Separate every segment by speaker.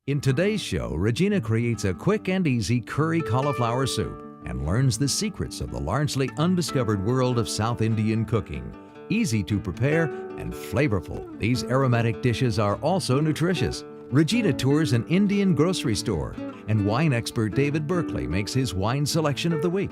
Speaker 1: In today's show, Regina creates a quick and easy curry cauliflower soup and learns the secrets of the largely undiscovered world of South Indian cooking. Easy to prepare and flavorful, these aromatic dishes are also nutritious. Regina tours an Indian grocery store, and wine expert David Berkeley makes his wine selection of the week.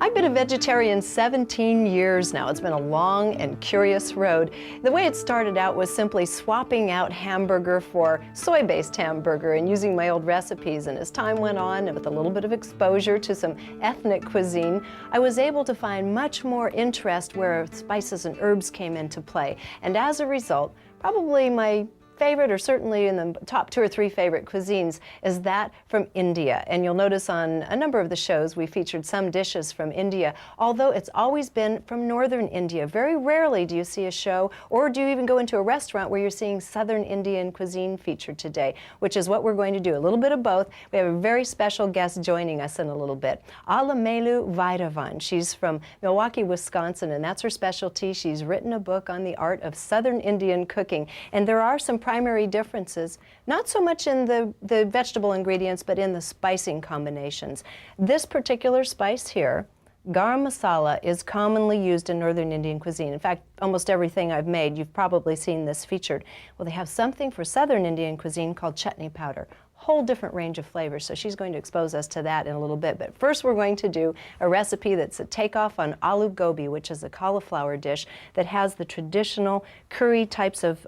Speaker 2: I've been a vegetarian 17 years now. It's been a long and curious road. The way it started out was simply swapping out hamburger for soy-based hamburger and using my old recipes. And as time went on, and with a little bit of exposure to some ethnic cuisine, I was able to find much more interest where spices and herbs came into play. And as a result, probably my favorite, or certainly in the top 2 or 3 favorite cuisines, is that from India. And you'll notice on a number of the shows we featured some dishes from India, although it's always been from northern India. Very rarely do you see a show, or do you even go into a restaurant where you're seeing southern Indian cuisine featured today, which is what we're going to do, a little bit of both. We have a very special guest joining us in a little bit, Alamelu Vairavan. She's from Milwaukee, Wisconsin, and that's her specialty. She's written a book on the art of southern Indian cooking, and there are some primary differences, not so much in the vegetable ingredients, but in the spicing combinations. This particular spice here, garam masala, is commonly used in northern Indian cuisine. In fact, almost everything I've made, you've probably seen this featured. Well, they have something for southern Indian cuisine called chutney powder. Whole different range of flavors, so she's going to expose us to that in a little bit. But first we're going to do a recipe that's a takeoff on aloo gobi, which is a cauliflower dish that has the traditional curry types of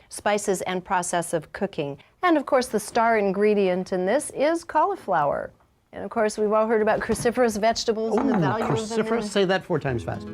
Speaker 2: spices and process of cooking. And of course the star ingredient in this is cauliflower. And of course we've all heard about cruciferous vegetables and the value of them.
Speaker 3: Cruciferous? Say that 4 times fast.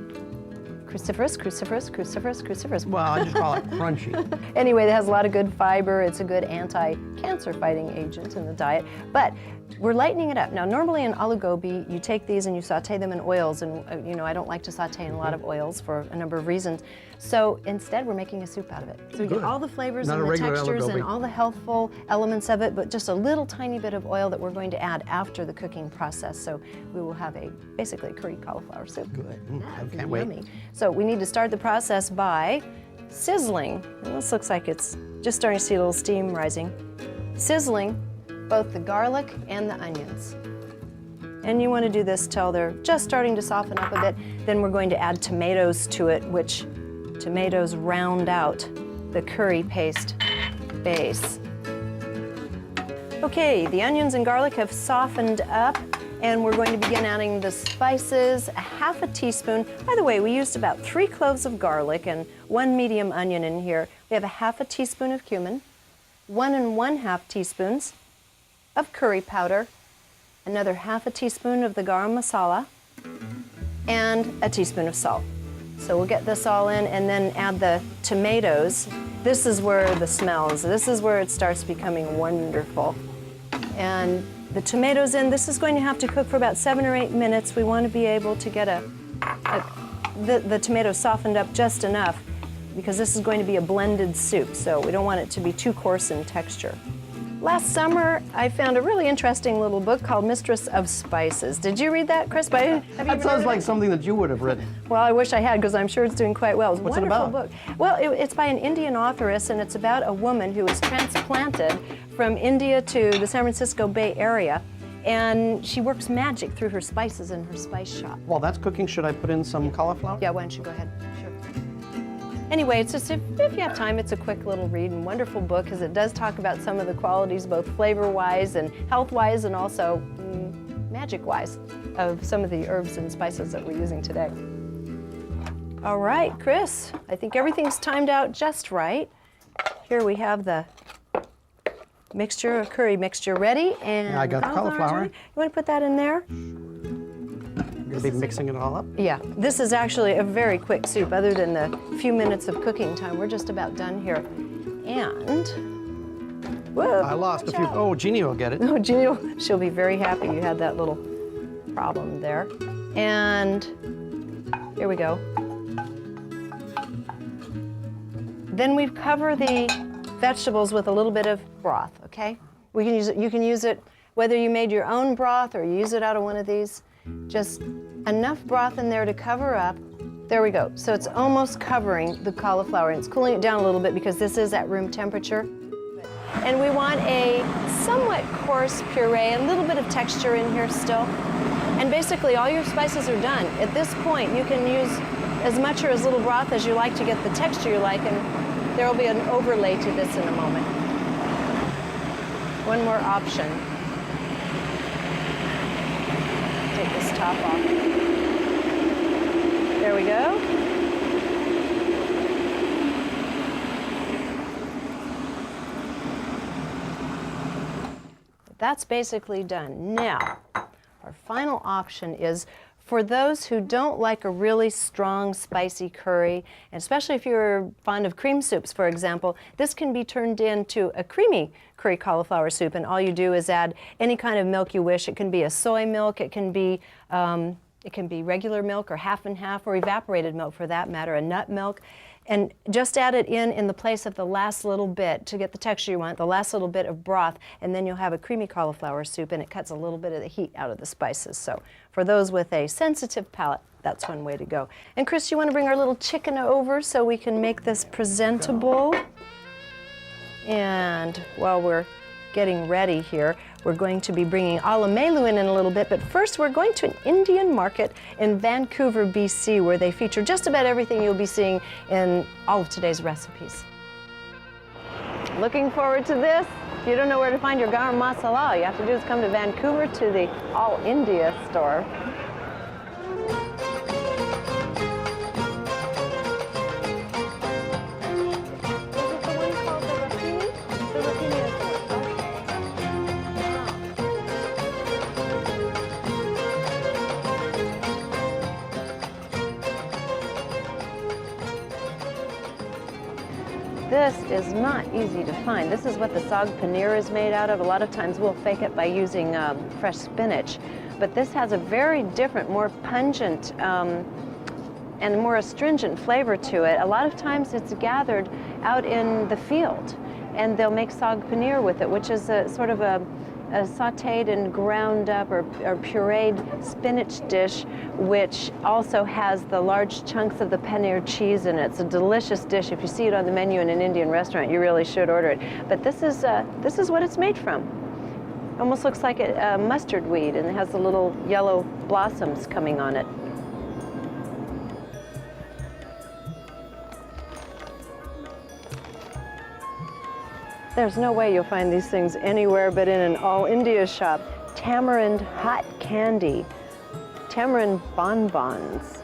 Speaker 2: Cruciferous, cruciferous, cruciferous, cruciferous.
Speaker 3: Well, I just call it crunchy.
Speaker 2: Anyway, it has a lot of good fiber. It's a good anti-cancer fighting agent in the diet. But we're lightening it up. Now, normally in aloo gobi, you take these and you saute them in oils. And, you know, I don't like to saute in a lot of oils for a number of reasons. So instead, we're making a soup out of it. So we get all the flavors and the textures and all the healthful elements of it, but just a little tiny bit of oil that we're going to add after the cooking process. So we will have basically a curry cauliflower soup.
Speaker 3: Good. I can't wait.
Speaker 2: So we need to start the process by sizzling. And this looks like it's just starting to see a little steam rising. Sizzling both the garlic and the onions. And you want to do this till they're just starting to soften up a bit. Then we're going to add tomatoes to it, which tomatoes round out the curry paste base. Okay, the onions and garlic have softened up, and we're going to begin adding the spices, a ½ teaspoon. By the way, we used about 3 cloves of garlic and 1 medium onion in here. We have a ½ teaspoon of cumin, 1 1/2 teaspoons of curry powder, another ½ teaspoon of the garam masala, and a teaspoon of salt. So we'll get this all in and then add the tomatoes. This is where the smells, this is where it starts becoming wonderful. And the tomatoes in, this is going to have to cook for about 7 or 8 minutes. We want to be able to get the tomatoes softened up just enough, because this is going to be a blended soup, so we don't want it to be too coarse in texture. Last summer, I found a really interesting little book called Mistress of Spices. Did you read that, Chris?
Speaker 3: That sounds like something that you would have written.
Speaker 2: Well, I wish I had, because I'm sure it's doing quite well. It's a
Speaker 3: What's it
Speaker 2: wonderful
Speaker 3: about?
Speaker 2: book. Well, it's by an Indian authoress, and it's about a woman who was transplanted from India to the San Francisco Bay Area, and she works magic through her spices in her spice shop.
Speaker 3: While that's cooking, should I put in some cauliflower?
Speaker 2: Yeah, why don't you go ahead? Sure. Anyway, it's just, if you have time, it's a quick little read and wonderful book, because it does talk about some of the qualities, both flavor-wise and health-wise, and also magic-wise, of some of the herbs and spices that we're using today. All right, Chris, I think everything's timed out just right. Here we have the mixture, curry mixture ready, and
Speaker 3: Yeah, I got the cauliflower.
Speaker 2: You want to put that in there?
Speaker 3: You're going to be mixing it all up?
Speaker 2: Yeah, this is actually a very quick soup. Other than the few minutes of cooking time, we're just about done here. And, whoa.
Speaker 3: I lost a few. Oh, Jeannie will get it.
Speaker 2: Oh, Jeannie, she'll be very happy you had that little problem there. And here we go. Then we cover the vegetables with a little bit of broth, okay? We can use it, you can use it whether you made your own broth or you use it out of one of these. Just enough broth in there to cover up. There we go. So it's almost covering the cauliflower, and it's cooling it down a little bit because this is at room temperature. And we want a somewhat coarse puree, a little bit of texture in here still. And basically all your spices are done. At this point, you can use as much or as little broth as you like to get the texture you like, and there will be an overlay to this in a moment. One more option. Take this top off. There we go. That's basically done. Now, our final option is for those who don't like a really strong, spicy curry, and especially if you're fond of cream soups, for example, this can be turned into a creamy curry cauliflower soup, and all you do is add any kind of milk you wish. It can be a soy milk, it can be regular milk or half and half, or evaporated milk for that matter, a nut milk. And just add it in the place of the last little bit to get the texture you want, the last little bit of broth, and then you'll have a creamy cauliflower soup, and it cuts a little bit of the heat out of the spices. So for those with a sensitive palate, that's one way to go. And Chris, you want to bring our little chicken over so we can make this presentable? And while we're getting ready here, we're going to be bringing alamelu in a little bit, but first we're going to an Indian market in Vancouver, BC, where they feature just about everything you'll be seeing in all of today's recipes. Looking forward to this. If you don't know where to find your garam masala, all you have to do is come to Vancouver to the All India store. This is not easy to find. This is what the saag paneer is made out of. A lot of times we'll fake it by using fresh spinach, but this has a very different, more pungent and more astringent flavor to it. A lot of times it's gathered out in the field, and they'll make saag paneer with it, which is a sort of a sauteed and ground up or pureed spinach dish, which also has the large chunks of the paneer cheese in it. It's a delicious dish. If you see it on the menu in an Indian restaurant, you really should order it. But this is what it's made from. Almost looks like a mustard weed, and it has the little yellow blossoms coming on it. There's no way you'll find these things anywhere but in an All India shop. Tamarind hot candy, tamarind bonbons.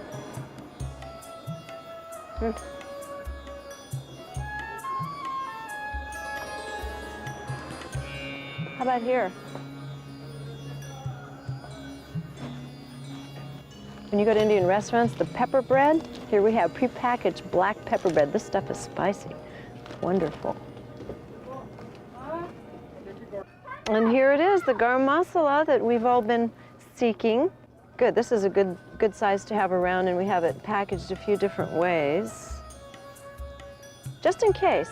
Speaker 2: How about here? When you go to Indian restaurants, the pepper bread, here we have prepackaged black pepper bread. This stuff is spicy. Wonderful. And here it is, the garam masala that we've all been seeking. Good, this is a good size to have around, and we have it packaged a few different ways. Just in case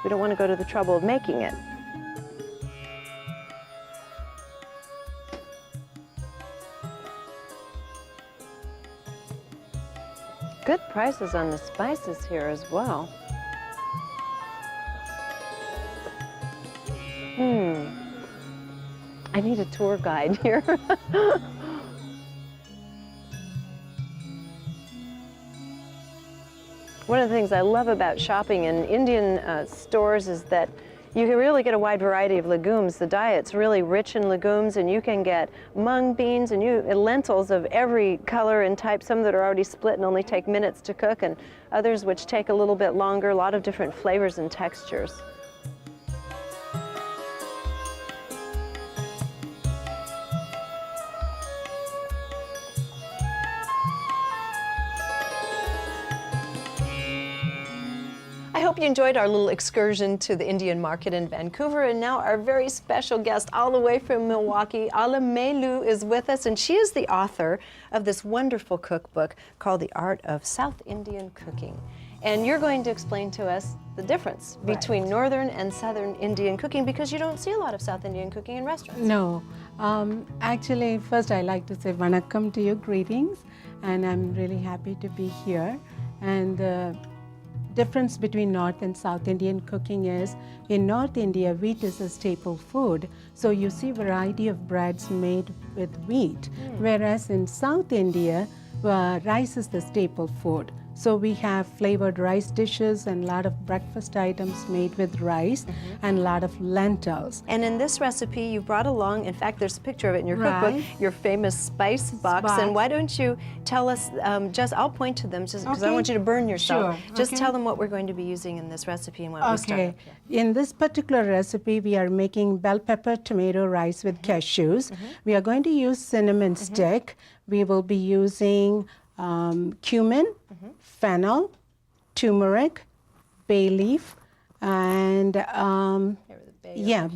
Speaker 2: we don't want to go to the trouble of making it. Good prices on the spices here as well. I need a tour guide here. One of the things I love about shopping in Indian stores is that you can really get a wide variety of legumes. The diet's really rich in legumes, and you can get mung beans and lentils of every color and type, some that are already split and only take minutes to cook, and others which take a little bit longer, a lot of different flavors and textures. I hope you enjoyed our little excursion to the Indian market in Vancouver, and now our very special guest all the way from Milwaukee, alamelu, is with us, and she is the author of this wonderful cookbook called The Art of South Indian Cooking. And you're going to explain to us the difference between Northern and Southern Indian cooking, because you don't see a lot of South Indian cooking in restaurants.
Speaker 4: No. Actually, first I like to say vanakkam to you, greetings, and I'm really happy to be here. And difference between North and South Indian cooking is in North India, wheat is a staple food. So you see variety of breads made with wheat. Whereas in South India, rice is the staple food. So we have flavored rice dishes and a lot of breakfast items made with rice and a lot of lentils.
Speaker 2: And in this recipe, you brought along, in fact, there's a picture of it in your
Speaker 4: Right.
Speaker 2: cookbook, your famous spice box. And why don't you tell us, just I'll point to them just because I
Speaker 4: Okay.
Speaker 2: want you to burn yourself.
Speaker 4: Sure.
Speaker 2: Just
Speaker 4: Okay.
Speaker 2: tell them what we're going to be using in this recipe and what we start
Speaker 4: Okay.
Speaker 2: up here.
Speaker 4: In this particular recipe, we are making bell pepper tomato rice with cashews. We are going to use cinnamon stick. We will be using cumin, fennel, turmeric, bay leaf, and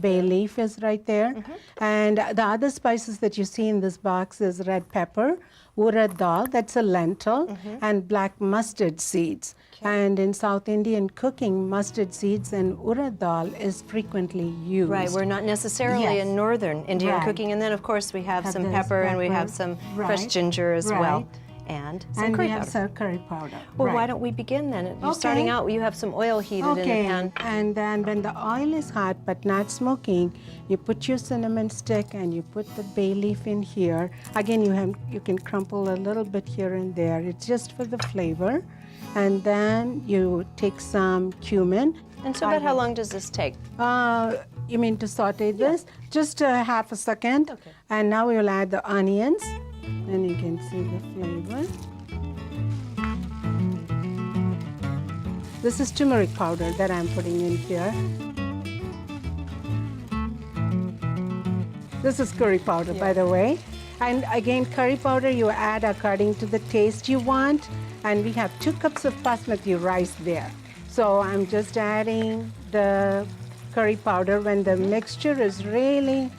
Speaker 4: bay leaf is right there. And the other spices that you see in this box is red pepper, urad dal, that's a lentil, and black mustard seeds. And in South Indian cooking, mustard seeds and urad dal is frequently used.
Speaker 2: Right, we're not necessarily
Speaker 4: Yes.
Speaker 2: in Northern Indian
Speaker 4: Right.
Speaker 2: cooking. And then, of course, we have some
Speaker 4: this
Speaker 2: pepper and we have
Speaker 4: pepper.
Speaker 2: some fresh
Speaker 4: Right.
Speaker 2: ginger as well.
Speaker 4: Right.
Speaker 2: And some
Speaker 4: And
Speaker 2: curry
Speaker 4: we have
Speaker 2: powder.
Speaker 4: some curry powder.
Speaker 2: Well,
Speaker 4: Right.
Speaker 2: why don't we begin then? You're
Speaker 4: Okay.
Speaker 2: starting out, you have some oil heated in the pan.
Speaker 4: And then when the oil is hot but not smoking, you put your cinnamon stick and you put the bay leaf in here. Again, you can crumple a little bit here and there. It's just for the flavor. And then you take some cumin.
Speaker 2: And so about how long does this take?
Speaker 4: You mean to saute this? Just half a second.
Speaker 2: Okay.
Speaker 4: And now we'll add the onions. And you can see the flavor. This is turmeric powder that I'm putting in here. This is curry powder, by the way. And again, curry powder you add according to the taste you want. And we have 2 cups of basmati rice there. So I'm just adding the curry powder. When the mixture is really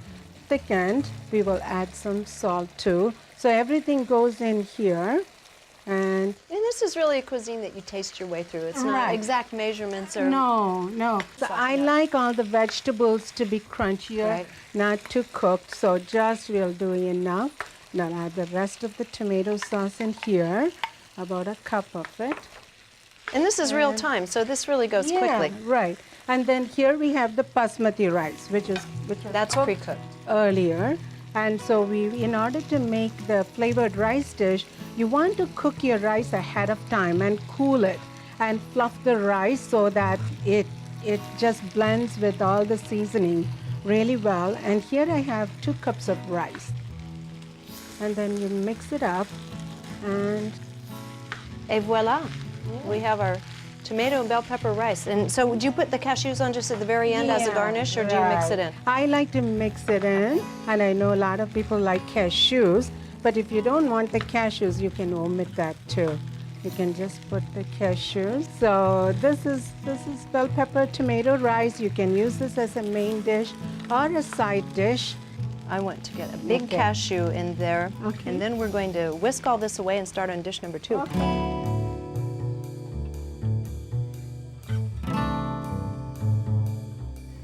Speaker 4: thickened, we will add some salt too. So everything goes in here. And
Speaker 2: this is really a cuisine that you taste your way through. It's not
Speaker 4: Right.
Speaker 2: exact measurements or...
Speaker 4: no. So I like all the vegetables to be crunchier,
Speaker 2: Right.
Speaker 4: not too cooked. So just we'll do enough. Now add the rest of the tomato sauce in here, about a cup of it.
Speaker 2: And this is real time, so this really goes quickly.
Speaker 4: Right. And then here we have the basmati rice, which was
Speaker 2: That's
Speaker 4: cooked
Speaker 2: pre-cooked.
Speaker 4: earlier. And so in order to make the flavored rice dish, you want to cook your rice ahead of time and cool it and fluff the rice so that it just blends with all the seasoning really well. And here I have 2 cups of rice. And then you mix it up and
Speaker 2: Et voila, we have our tomato and bell pepper rice. And so would you put the cashews on just at the very end as a
Speaker 4: Yeah,
Speaker 2: garnish, or do you mix it in?
Speaker 4: I like to mix it in, and I know a lot of people like cashews, but if you don't want the cashews, you can omit that too. You can just put the cashews. So this is bell pepper tomato rice. You can use this as a main dish or a side dish.
Speaker 2: I want to get a big
Speaker 4: Okay.
Speaker 2: cashew in there,
Speaker 4: Okay.
Speaker 2: and then we're going to whisk all this away and start on dish number 2.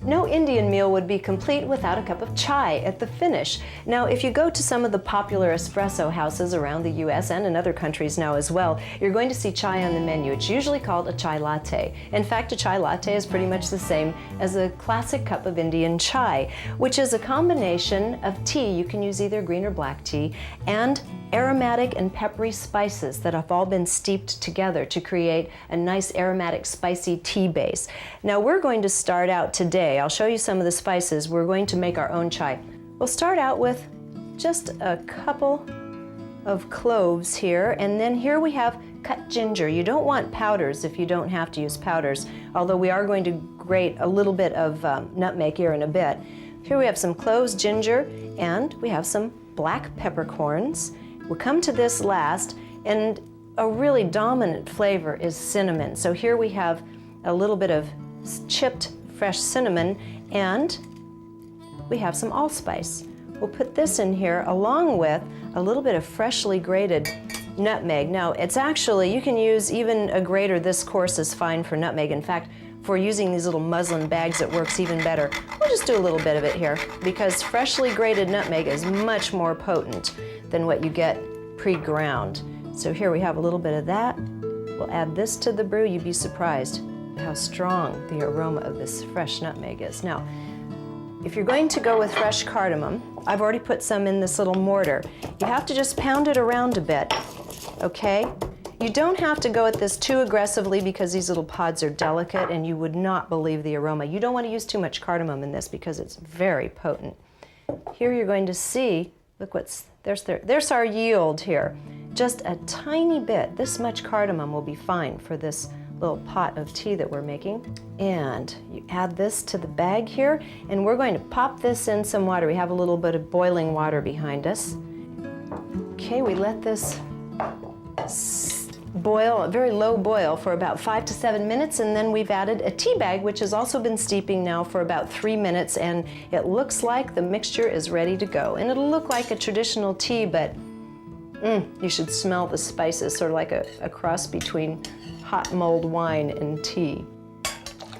Speaker 2: No Indian meal would be complete without a cup of chai at the finish. Now, if you go to some of the popular espresso houses around the US and in other countries now as well, you're going to see chai on the menu. It's usually called a chai latte. In fact, a chai latte is pretty much the same as a classic cup of Indian chai, which is a combination of tea, you can use either green or black tea, and aromatic and peppery spices that have all been steeped together to create a nice aromatic spicy tea base. Now we're going to start out today, I'll show you some of the spices, we're going to make our own chai. We'll start out with just a couple of cloves here, and then here we have cut ginger. You don't want powders if you don't have to use powders, although we are going to grate a little bit of nutmeg here in a bit. Here we have some cloves, ginger, and we have some black peppercorns. We'll come to this last, and a really dominant flavor is cinnamon. So here we have a little bit of chipped fresh cinnamon, and we have some allspice. We'll put this in here along with a little bit of freshly grated nutmeg. Now, it's actually, you can use even a grater this coarse is fine for nutmeg. In fact, for using these little muslin bags, it works even better. We'll just do a little bit of it here because freshly grated nutmeg is much more potent than what you get pre-ground. So here we have a little bit of that. We'll add this to the brew. You'd be surprised how strong the aroma of this fresh nutmeg is. Now, if you're going to go with fresh cardamom, I've already put some in this little mortar. You have to just pound it around a bit, okay? You don't have to go at this too aggressively because these little pods are delicate and you would not believe the aroma. You don't want to use too much cardamom in this because it's very potent. Here you're going to see, look there's our yield here. Just a tiny bit, this much cardamom will be fine for this little pot of tea that we're making. And you add this to the bag here, and we're going to pop this in some water. We have a little bit of boiling water behind us. Okay, we let this boil, a very low boil, for about 5 to 7 minutes, and then we've added a tea bag, which has also been steeping now for about 3 minutes, and it looks like the mixture is ready to go. And it'll look like a traditional tea, but you should smell the spices, sort of like a cross between hot mulled wine and tea.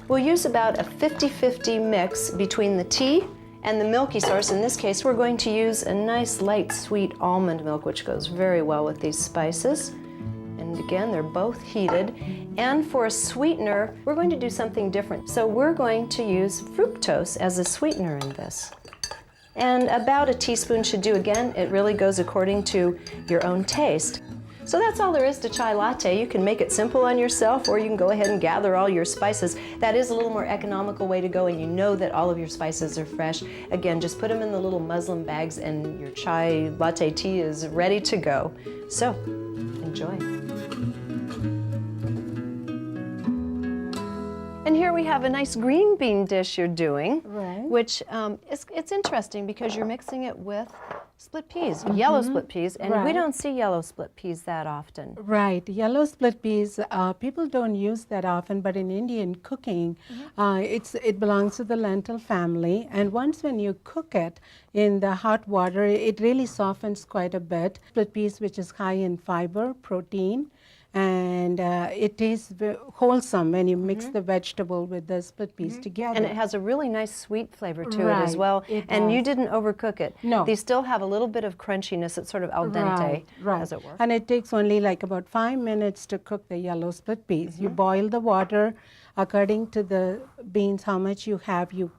Speaker 2: We'll use about a 50-50 mix between the tea and the milky source. In this case, we're going to use a nice light sweet almond milk, which goes very well with these spices. And again, they're both heated. And for a sweetener, we're going to do something different. So we're going to use fructose as a sweetener in this. And about a teaspoon should do. Again, it really goes according to your own taste. So that's all there is to chai latte. You can make it simple on yourself, or you can go ahead and gather all your spices. That is a little more economical way to go, and you know that all of your spices are fresh. Again, just put them in the little muslin bags and your chai latte tea is ready to go. So, enjoy. And here we have a nice green bean dish you're doing,
Speaker 4: Right.
Speaker 2: which it's interesting because you're mixing it with split peas, yellow split peas, and we
Speaker 4: Right.
Speaker 2: don't see yellow split peas that often.
Speaker 4: Right, yellow split peas, people don't use that often, but in Indian cooking, it belongs to the lentil family. And once when you cook it in the hot water, it really softens quite a bit. Split peas, which is high in fiber, protein, and it tastes wholesome when you mix the vegetable with the split peas together.
Speaker 2: And it has a really nice sweet flavor to it as
Speaker 4: Right,
Speaker 2: well.
Speaker 4: it
Speaker 2: And you
Speaker 4: does.
Speaker 2: didn't overcook it.
Speaker 4: No.
Speaker 2: They still have a little bit of crunchiness. It's sort of al dente,
Speaker 4: Right.
Speaker 2: as it were.
Speaker 4: And it takes only like about 5 minutes to cook the yellow split peas. You boil the water according to the beans, how much you have. You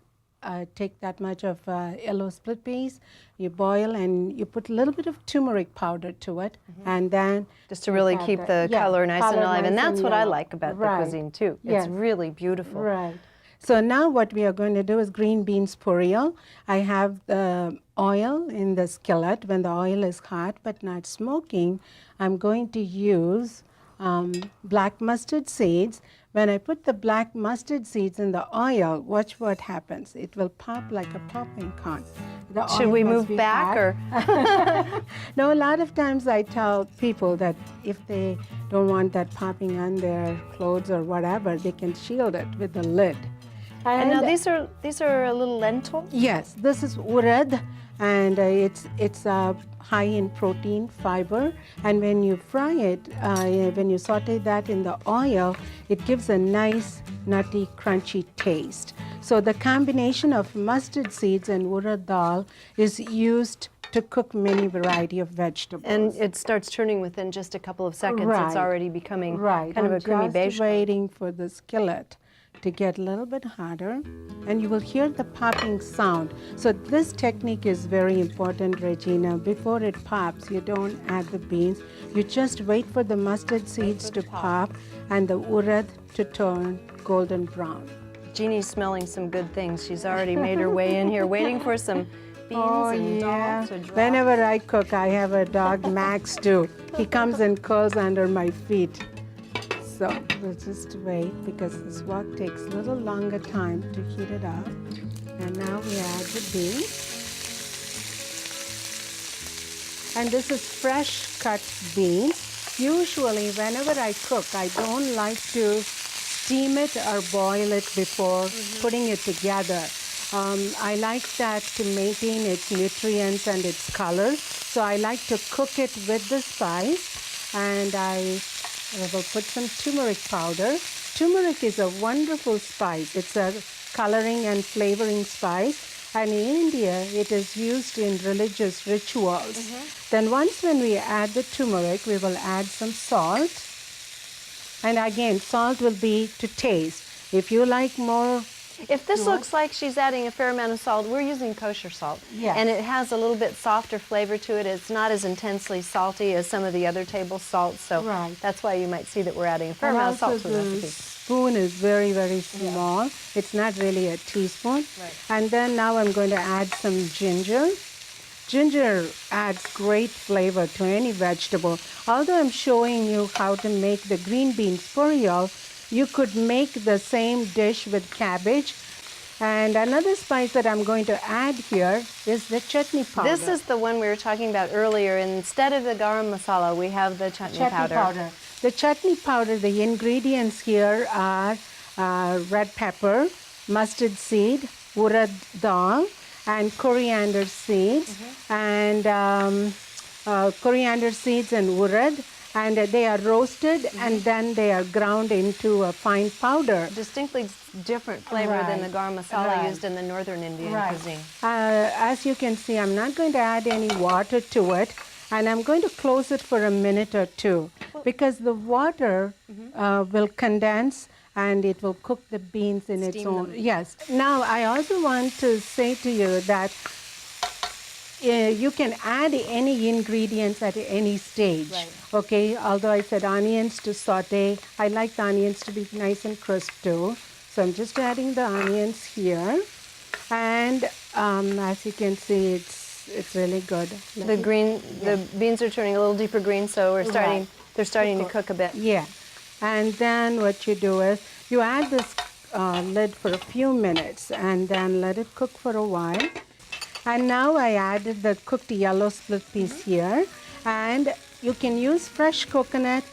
Speaker 4: take that much of yellow split peas, you boil, and you put a little bit of turmeric powder to it, and then
Speaker 2: Just to really
Speaker 4: you add
Speaker 2: keep the color nice and
Speaker 4: color
Speaker 2: alive. And
Speaker 4: nice
Speaker 2: that's what I
Speaker 4: yellow.
Speaker 2: like about
Speaker 4: Right.
Speaker 2: the cuisine, too.
Speaker 4: Yes.
Speaker 2: It's really beautiful.
Speaker 4: Right. So now what we are going to do is green beans PORIYAL. I have the oil in the skillet. When the oil is hot but not smoking, I'm going to use black mustard seeds. When I put the black mustard seeds in the oil, watch what happens. It will pop like a popping corn. The
Speaker 2: Should
Speaker 4: oil
Speaker 2: we
Speaker 4: must
Speaker 2: move
Speaker 4: be
Speaker 2: back
Speaker 4: hot.
Speaker 2: or?
Speaker 4: No, a lot of times I tell people that if they don't want that popping on their clothes or whatever, they can shield it with the lid.
Speaker 2: And now these are a little lentil?
Speaker 4: Yes, this is urad, and it's high in protein, fiber, and when you fry it, when you saute that in the oil, it gives a nice, nutty, crunchy taste. So the combination of mustard seeds and urad dal is used to cook many variety of vegetables.
Speaker 2: And it starts turning within just a couple of seconds. It's
Speaker 4: Right.
Speaker 2: already becoming
Speaker 4: Right.
Speaker 2: kind of a creamy
Speaker 4: I'm
Speaker 2: beige
Speaker 4: just
Speaker 2: color.
Speaker 4: waiting for the skillet to get a little bit hotter, and you will hear the popping sound. So this technique is very important, Regina. Before it pops, you don't add the beans. You just wait for the mustard seeds to pop and the urad to turn golden brown.
Speaker 2: Jeannie's smelling some good things. She's already made her way in here, waiting for some beans and dal to drop.
Speaker 4: Whenever I cook, I have a dog, Max, too. He comes and curls under my feet. So we'll just wait because this wok takes a little longer time to heat it up. And now we add the beans. And this is fresh cut beans. Usually whenever I cook, I don't like to steam it or boil it before putting it together. I like that to maintain its nutrients and its color. So I like to cook it with the spice, and I will put some turmeric powder. Turmeric is a wonderful spice. It's a coloring and flavoring spice. And in India, it is used in religious rituals. Then once when we add the turmeric, we will add some salt. And again, salt will be to taste. If you like more,
Speaker 2: If this looks like she's adding a fair amount of salt, we're using kosher salt.
Speaker 4: Yes.
Speaker 2: And it has a little bit softer flavor to it. It's not as intensely salty as some of the other table salts, so
Speaker 4: Right.
Speaker 2: that's why you might see that we're adding a fair
Speaker 4: and
Speaker 2: amount of
Speaker 4: also
Speaker 2: salt to the
Speaker 4: the
Speaker 2: recipe.
Speaker 4: spoon is very, very small. It's not really a teaspoon.
Speaker 2: Right.
Speaker 4: And then now I'm going to add some ginger. Ginger adds great flavor to any vegetable. Although I'm showing you how to make the green beans PORIYAL, you could make the same dish with cabbage. And another spice that I'm going to add here is the chutney powder.
Speaker 2: This is the one we were talking about earlier. Instead of the garam masala, we have the chutney powder.
Speaker 4: The chutney powder, the ingredients here are red pepper, mustard seed, urad dal, and coriander seeds, and coriander seeds and urad, and they are roasted and then they are ground into a fine powder.
Speaker 2: Distinctly different flavor than the garam masala
Speaker 4: Right.
Speaker 2: used in the northern Indian cuisine.
Speaker 4: As you can see, I'm not going to add any water to it, and I'm going to close it for a minute or two because the water will condense and it will cook the beans in its
Speaker 2: Steam
Speaker 4: own.
Speaker 2: them.
Speaker 4: Yes. Now, I also want to say to you that you can add any ingredients at any stage.
Speaker 2: Right.
Speaker 4: Okay, although I said onions to saute, I like the onions to be nice and crisp too. So I'm just adding the onions here. And as you can see, it's really good.
Speaker 2: The beans are turning a little deeper green, so we're starting.
Speaker 4: Right.
Speaker 2: They're starting to cook a bit.
Speaker 4: Yeah. And then what you do is you add this lid for a few minutes and then let it cook for a while. And now I added the cooked yellow split peas here. And you can use fresh coconut,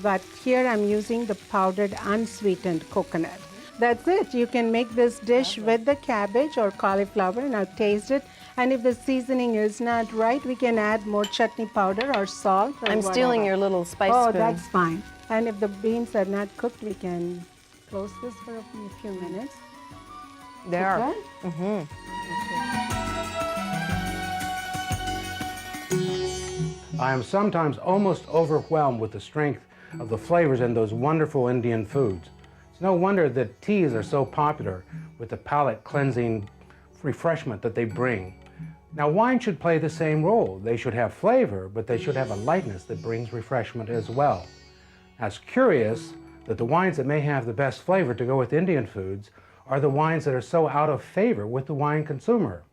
Speaker 4: but here I'm using the powdered unsweetened coconut. That's it. You can make this dish with the cabbage or cauliflower. Now taste it. And if the seasoning is not right, we can add more chutney powder or salt or
Speaker 2: I'm stealing
Speaker 4: whatever.
Speaker 2: your little spice
Speaker 4: Oh,
Speaker 2: spoon.
Speaker 4: that's fine. And if the beans are not cooked, we can close this for a few minutes.
Speaker 2: They are.
Speaker 4: Okay?
Speaker 3: I am sometimes almost overwhelmed with the strength of the flavors in those wonderful Indian foods. It's no wonder that teas are so popular with the palate cleansing refreshment that they bring. Now, wine should play the same role. They should have flavor, but they should have a lightness that brings refreshment as well. Now, it's curious that the wines that may have the best flavor to go with Indian foods are the wines that are so out of favor with the wine consumer.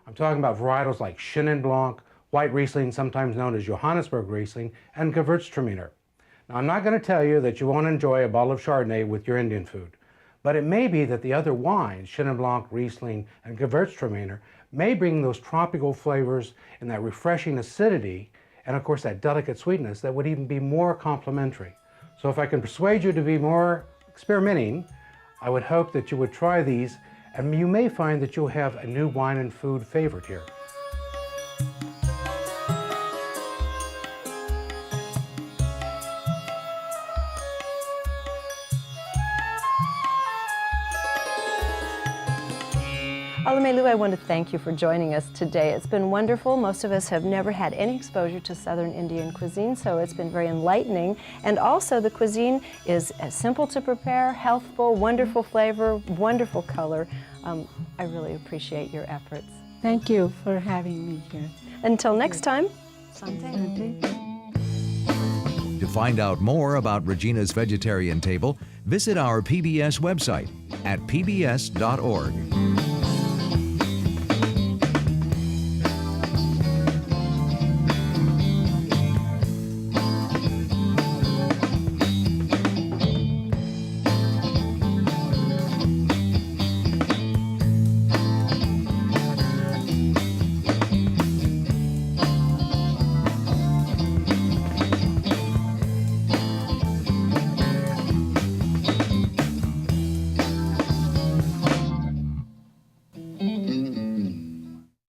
Speaker 3: I'm talking about varietals like Chenin Blanc, White Riesling, sometimes known as Johannesburg Riesling, and Gewürztraminer. Now, I'm not going to tell you that you won't enjoy a bottle of Chardonnay with your Indian food, but it may be that the other wines, Chenin Blanc, Riesling, and Gewürztraminer, may bring those tropical flavors and that refreshing acidity, and of course that delicate sweetness that would even be more complementary. So if I can persuade you to be more experimenting, I would hope that you would try these, and you may find that you'll have a new wine and food favorite here.
Speaker 2: Alamelu, I want to thank you for joining us today. It's been wonderful. Most of us have never had any exposure to Southern Indian cuisine, so it's been very enlightening. And also, the cuisine is as simple to prepare, healthful, wonderful flavor, wonderful color. I really appreciate your efforts.
Speaker 4: Thank you for having me here.
Speaker 2: Until next time,
Speaker 4: Santé.
Speaker 1: To find out more about Regina's Vegetarian Table, visit our PBS website at pbs.org.